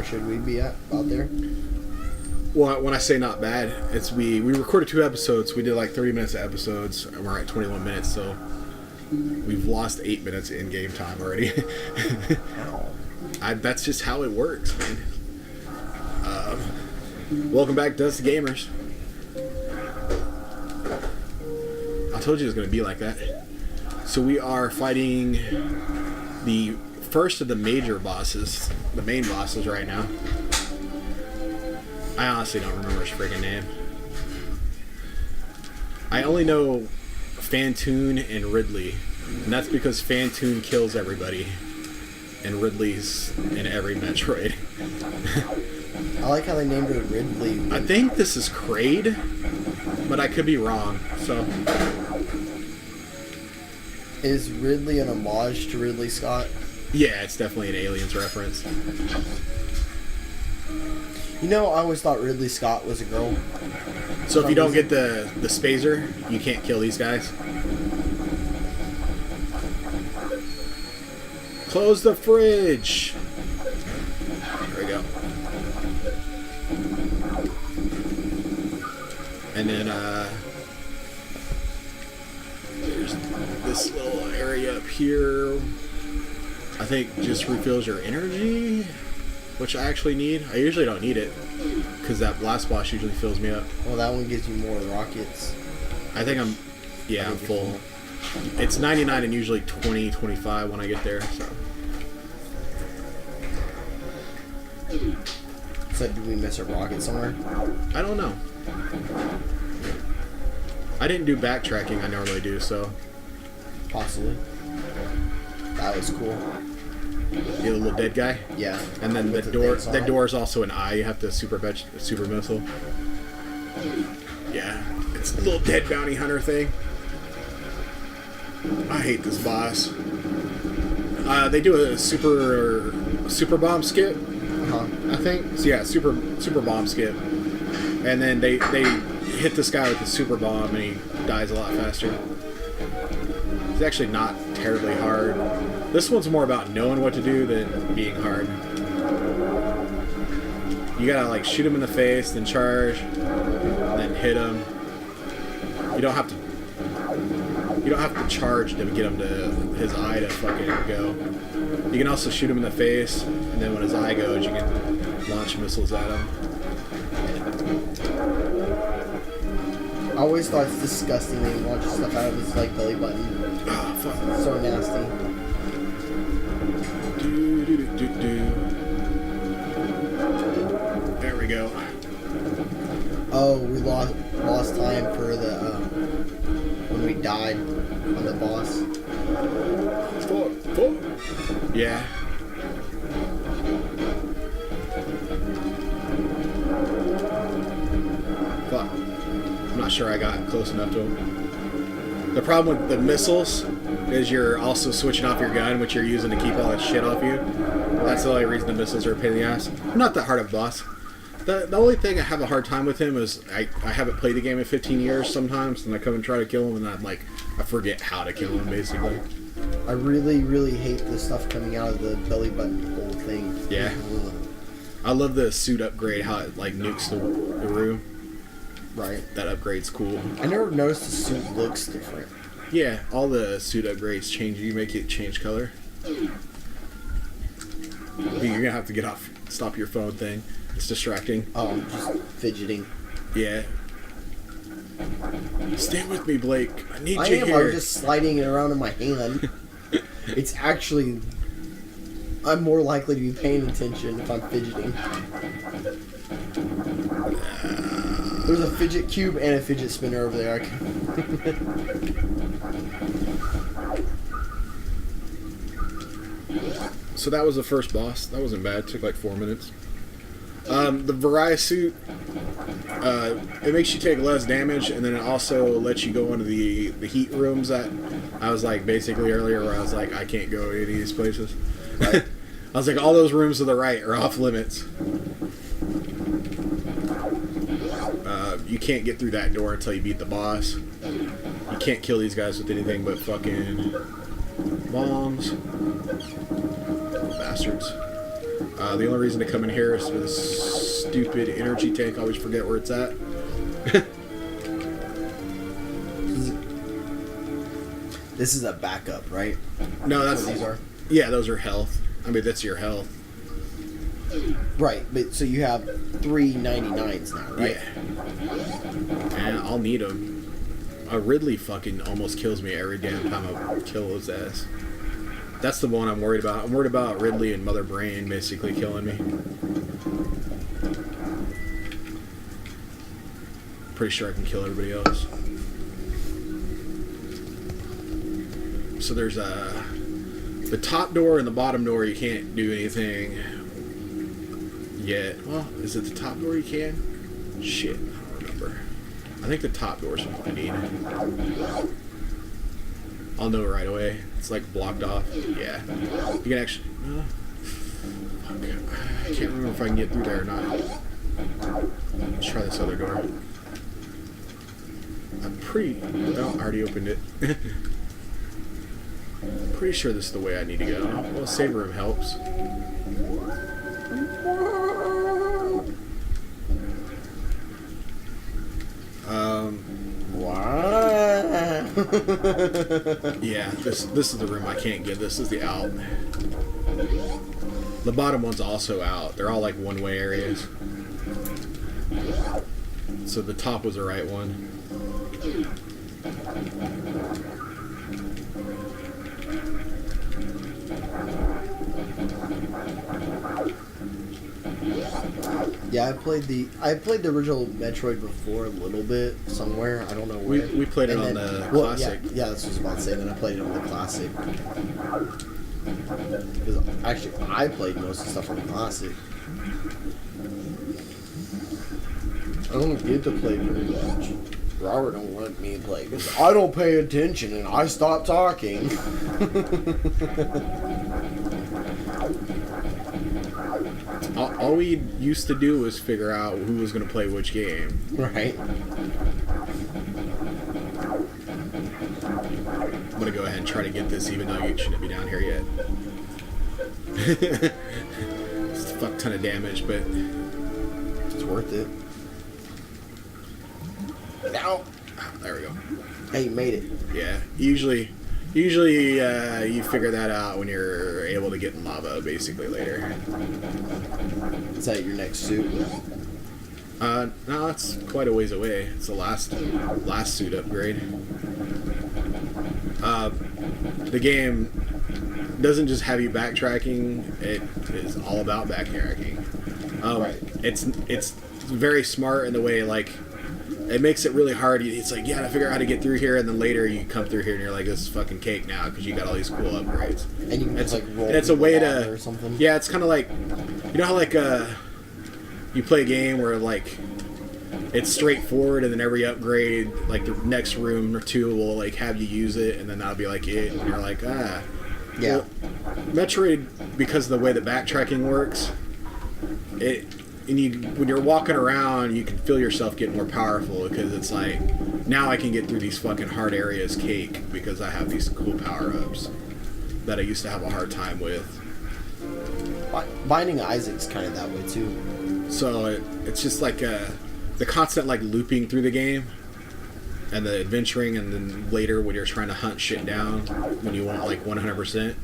where should we be at out there? Well, when I say not bad, it's we recorded 2 episodes. We did like 30 minutes of episodes, and we're at 21 minutes, so we've lost 8 minutes in game time already. That's just how it works, man. Welcome back, Dust Gamers. I told you it was going to be like that. So we are fighting the first of the major bosses, the main bosses right now. I honestly don't remember his freaking name. I only know Phantoon and Ridley, and that's because Phantoon kills everybody, and Ridley's in every Metroid. I like how they named it Ridley. I think this is Kraid, but I could be wrong, so... Is Ridley an homage to Ridley Scott? Yeah, it's definitely an Aliens reference. You know, I always thought Ridley Scott was a girl. So if you don't get the spazer, you can't kill these guys. Close the fridge! There we go. And then, there's this little area up here. I think just refills your energy, which I actually need. I usually don't need it, because that last boss usually fills me up. Well, that one gives you more rockets. I think I'm full. It's 99 and usually 20, 25 when I get there, so. So did we miss a rocket somewhere? I don't know. I didn't do backtracking, I normally do, so. Possibly. That was cool. The little dead guy? Yeah. And then the door is also an eye. You have to super missile. Yeah. It's a little dead bounty hunter thing. I hate this boss. They do a super bomb skip. I think. So yeah, super bomb skip. And then they hit this guy with the super bomb and he dies a lot faster. It's actually not terribly hard. This one's more about knowing what to do than being hard. You gotta like shoot him in the face, then charge, and then hit him. You don't have to charge to get him to his eye to fucking go. You can also shoot him in the face, and then when his eye goes, you can launch missiles at him. I always thought it's disgusting when you launch stuff out of his like belly button. Ah, fuck. So nasty. There we go. Oh, we lost time for the when we died on the boss. Fuck. Yeah. Fuck. I'm not sure I got close enough to him. The problem with the missiles is you're also switching off your gun, which you're using to keep all that shit off you. That's the only reason the missiles are a pain in the ass. I'm not that hard of a boss. The only thing I have a hard time with him is I haven't played the game in 15 years sometimes, and I come and try to kill him, and I'm like, I forget how to kill him, basically. I really, really hate the stuff coming out of the belly button hole thing. Yeah. I love the suit upgrade, how it like nukes the room. Right. That upgrade's cool. I never noticed the suit looks different. Yeah, all the suit upgrades change. You make it change color. You're gonna have to get off, stop your phone thing. It's distracting. Oh, I'm just fidgeting. Yeah. Stay with me, Blake. I need you here. here. I'm just sliding it around in my hand. It's actually... I'm more likely to be paying attention if I'm fidgeting. There's a fidget cube and a fidget spinner over there. So that was the first boss. That wasn't bad. It took like 4 minutes. The Varia Suit, it makes you take less damage, and then it also lets you go into the heat rooms that I was like basically earlier, where I was like, I can't go to any of these places. Right? I was like, all those rooms to the right are off limits. You can't get through that door until you beat the boss. You can't kill these guys with anything but fucking bombs. Bastards. The only reason to come in here is for this stupid energy tank. I always forget where it's at. This is a backup, right? No, that's What these are? Yeah, those are health. I mean, that's your health. Right, but so you have 399s now, right? Yeah. And I'll need them. Ridley fucking almost kills me every damn time I kill his ass. That's the one I'm worried about. I'm worried about Ridley and Mother Brain basically killing me. Pretty sure I can kill everybody else. So there's the top door and the bottom door you can't do anything yet. Well, is it the top door you can? Shit, I don't remember. I think the top door is what I need. I'll know right away. It's like blocked off. Yeah. You can actually... fuck. I can't remember if I can get through there or not. Let's try this other door. I'm pretty... Oh, I already opened it. Pretty sure this is the way I need to go. Well, save room helps. Yeah, this is the room I can't get. This is the out. The bottom one's also out. They're all like one-way areas. So the top was the right one. Yeah, I played the original Metroid before a little bit somewhere. I don't know where. We played it on the classic. Yeah, that's what I was about to say. Then I played it on the classic. Because actually, I played most of the stuff on the classic. I don't get to play very much. Robert don't let me play because I don't pay attention and I stop talking. All we used to do was figure out who was going to play which game. Right. I'm going to go ahead and try to get this even though you shouldn't be down here yet. It's a fuck ton of damage, but... It's worth it. Now. There we go. Hey, you made it. Yeah, usually you figure that out when you're able to get in lava, basically, later. Is that your next suit? No, it's quite a ways away. It's the last suit upgrade. The game doesn't just have you backtracking, it is all about backtracking. Right. It's very smart in the way, like, it makes it really hard. It's like, you gotta figure out how to get through here, and then later you come through here and you're like, this is fucking cake now because you got all these cool upgrades. And you can just like roll. And it's a way to, or something. yeah, it's kind of like, you know how like you play a game where like it's straightforward, and then every upgrade, like the next room or two will like have you use it, and then that'll be like it, and you're like, ah. Yeah. Well, Metroid, because of the way the backtracking works, when you're walking around, you can feel yourself getting more powerful because it's like, now I can get through these fucking hard areas cake because I have these cool power-ups that I used to have a hard time with. Binding Isaac's kind of that way too. So it's just like the constant like looping through the game and the adventuring, and then later when you're trying to hunt shit down when you want like 100%,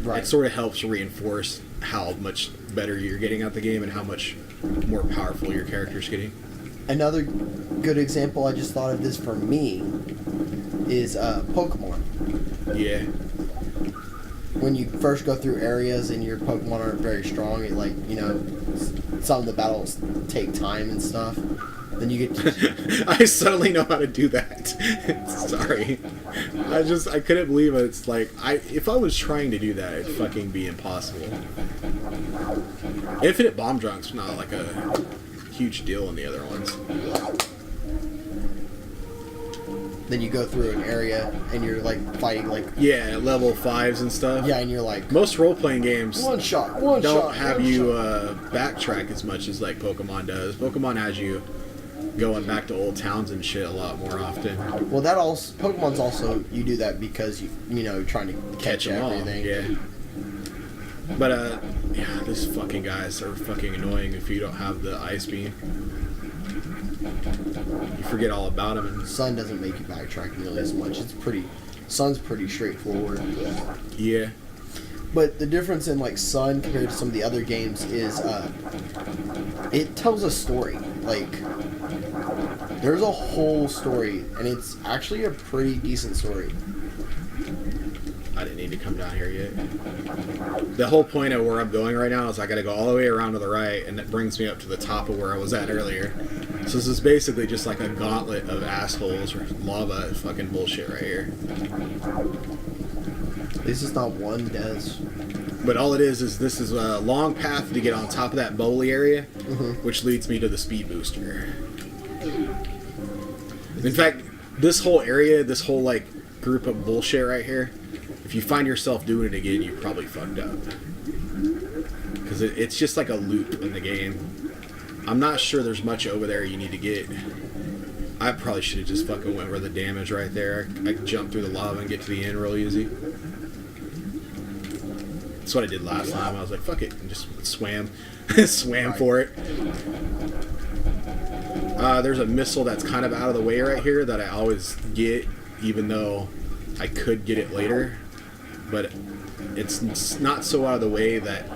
Right. It sort of helps reinforce how much better you're getting at the game and how much more powerful your character's getting. Another good example I just thought of this for me is Pokemon. Yeah. When you first go through areas and your Pokemon aren't very strong, it like, you know, some of the battles take time and stuff. Then you get to... I suddenly know how to do that. Sorry. I couldn't believe it. It's like, if I was trying to do that, it'd fucking be impossible. Infinite Bomb Junk's not like a huge deal in the other ones. Then you go through an area and you're like fighting like... Yeah, level 5s and stuff. Yeah, and you're like... Most role-playing games One shot, don't have you backtrack as much as like Pokemon does. Pokemon has you going back to old towns and shit a lot more often. Well, that also... Pokemon's also... You do that because, you know, you're trying to catch them all, everything. yeah. But Yeah, these fucking guys are fucking annoying if you don't have the ice beam. You forget all about them. And Sun doesn't make you backtrack nearly as much. Sun's pretty straightforward. yeah. But the difference in like Sun compared to some of the other games is it tells a story. Like there's a whole story, and it's actually a pretty decent story. I didn't need to come down here yet. The whole point of where I'm going right now is I gotta go all the way around to the right, and it brings me up to the top of where I was at earlier. So this is basically just like a gauntlet of assholes or lava fucking bullshit right here. This is not one Des. But all it is this is a long path to get on top of that bubbly area, which leads me to the speed booster. In fact, this whole area, this whole like group of bullshit right here, if you find yourself doing it again, you probably fucked up. Because it's just like a loop in the game. I'm not sure there's much over there you need to get. I probably should have just fucking went where the damage right there. I could jump through the lava and get to the end real easy. That's what I did last time. I was like, fuck it, and just swam. Swam for it. There's a missile that's kind of out of the way right here that I always get, even though I could get it later. But it's not so out of the way that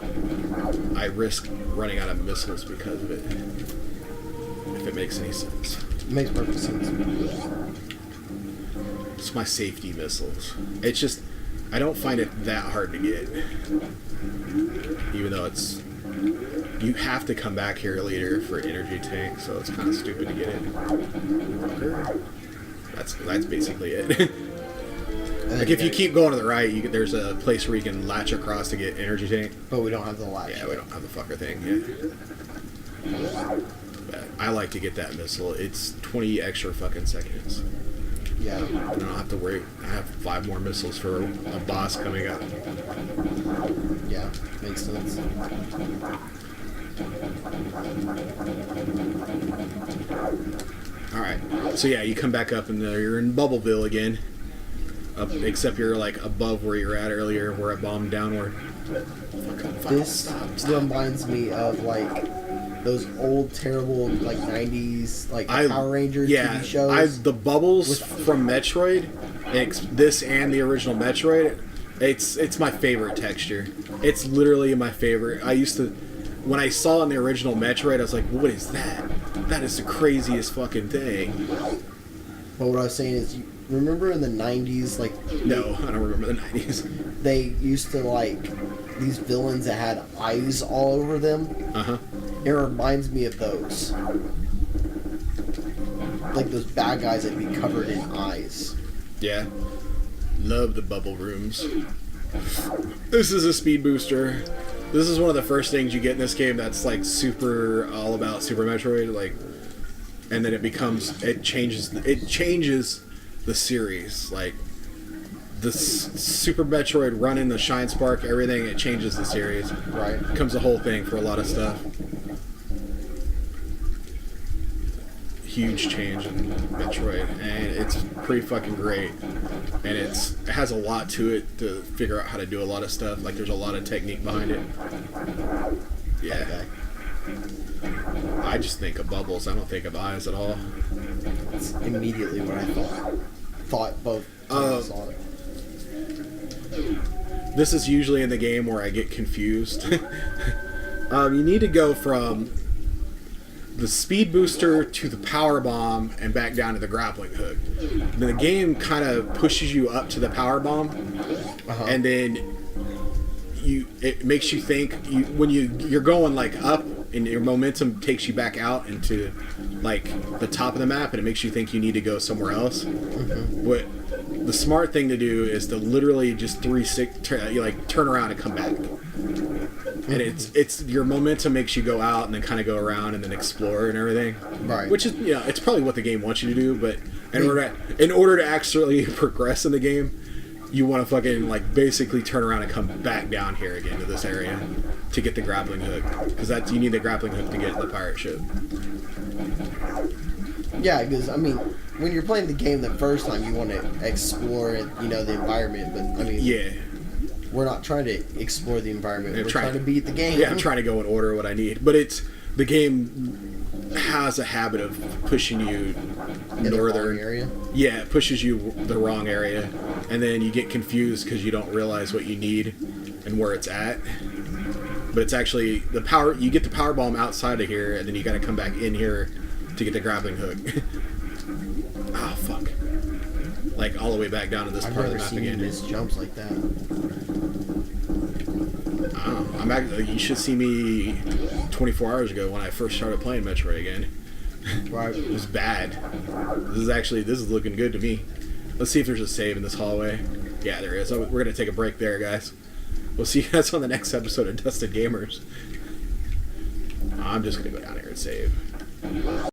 I risk running out of missiles because of it. If it makes any sense. It makes perfect sense. It's my safety missiles. It's just, I don't find it that hard to get. Even though it's, you have to come back here later for an energy tank, so it's kind of stupid to get it. That's basically it. Like if you keep going to the right, there's a place where you can latch across to get energy tank. But we don't have the latch. Yeah, we don't have the fucker thing yet. But I like to get that missile. It's 20 extra fucking seconds. Yeah. I don't have to worry. I have 5 more missiles for a boss coming up. Yeah, makes sense. Alright, so yeah, you come back up and you're in Bubbleville again. Except you're like above where you're at earlier, where I bombed downward. This reminds me of like those old terrible like 90s like Power Rangers TV shows. The bubbles from Metroid, this and the original Metroid, it's my favorite texture. It's literally my favorite. I used to, when I saw it in the original Metroid, I was like, what is that? That is the craziest fucking thing. But what I was saying is, you remember in the 90s, like... No, I don't remember the 90s. They used to, like, these villains that had eyes all over them. Uh-huh. It reminds me of those. Like those bad guys that'd be covered in eyes. Yeah. Love the bubble rooms. This is a speed booster. This is one of the first things you get in this game that's, like, super all about Super Metroid, like... And then it changes the series. Like, the Super Metroid running the Shine Spark, everything, it changes the series. Right. It becomes a whole thing for a lot of stuff. Huge change in Metroid, and it's pretty fucking great. And it has a lot to it to figure out how to do a lot of stuff. Like, there's a lot of technique behind it. Yeah. Okay. I just think of bubbles. I don't think of eyes at all. That's immediately what I thought. Thought both times I saw it. This is usually in the game where I get confused. You need to go from the speed booster to the power bomb and back down to the grappling hook. Then the game kind of pushes you up to the power bomb, and then it makes you think when you're going like up, and your momentum takes you back out into like the top of the map, and it makes you think you need to go somewhere else. What the smart thing to do is to literally just turn around and come back. And it's your momentum makes you go out and then kind of go around and then explore and everything. Right. Which is it's probably what the game wants you to do, but in order to actually progress in the game, you want to fucking like basically turn around and come back down here again to this area to get the grappling hook, because you need the grappling hook to get in the pirate ship. Yeah, because I mean, when you're playing the game the first time, you want to explore the environment, but I mean, Yeah. we're not trying to explore the environment. I'm We're trying to beat the game. Yeah, I'm trying to go in order what I need. But the game has a habit of pushing you In the northern wrong area. Yeah, it pushes you the wrong area, and then you get confused because you don't realize what you need and where it's at. But it's actually the power. You get the power bomb outside of here, and then you got to come back in here to get the grappling hook. Oh fuck! Like all the way back down to this I've part of never the map seen you again. miss jumps like that. I don't know. I'm back. You should see me 24 hours ago when I first started playing Metroid again. Right. It was bad. This is looking good to me. Let's see if there's a save in this hallway. Yeah, there is. We're gonna take a break there, guys. We'll see you guys on the next episode of Dusted Gamers. I'm just gonna go down here and save.